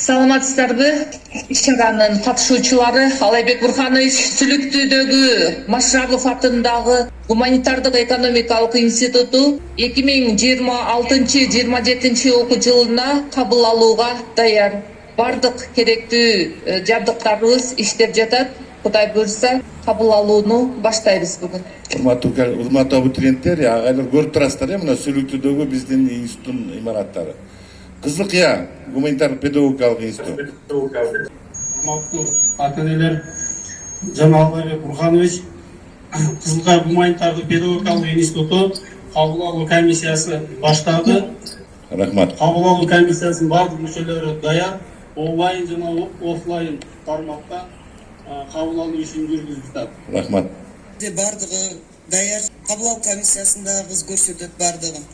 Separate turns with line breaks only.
Саламатсыздарбы? Иш-чаранын катышуучулары Алайбек Бурханович Сүлүктүүдөгү Машрабов атындагы гуманитардык экономикалык институту 2026-27 окуу жылына кабыл алууга даяр. Бардык керектүү жабдыктарыбыз иштеп жатат. Кудай буйрса, кабыл алууну баштайбыз бүгүн.
Урматтуу абитуриенттер, агайлар көрүп турасыздар, мына Сүлүктүүдөгү биздин институттун имараттары. Кызылкыя гуманитардык педагогикалык институт.
Урматтуу ата-энелер, жана Алайбек Бурханович, Кызылкыя гуманитардык педагогикалык институту кабыл алуу комиссиясы баштады.
Рахмат.
Кабыл алуу комиссиясынын бардык мүчөлөрү даяр, онлайн жана офлайн форматта кабыл алуу ишин жүргүзүп жатат.
Рахмат.
Бардыгы даяр, кабыл алуу комиссиясында кыз көрсөтөт бардыгын.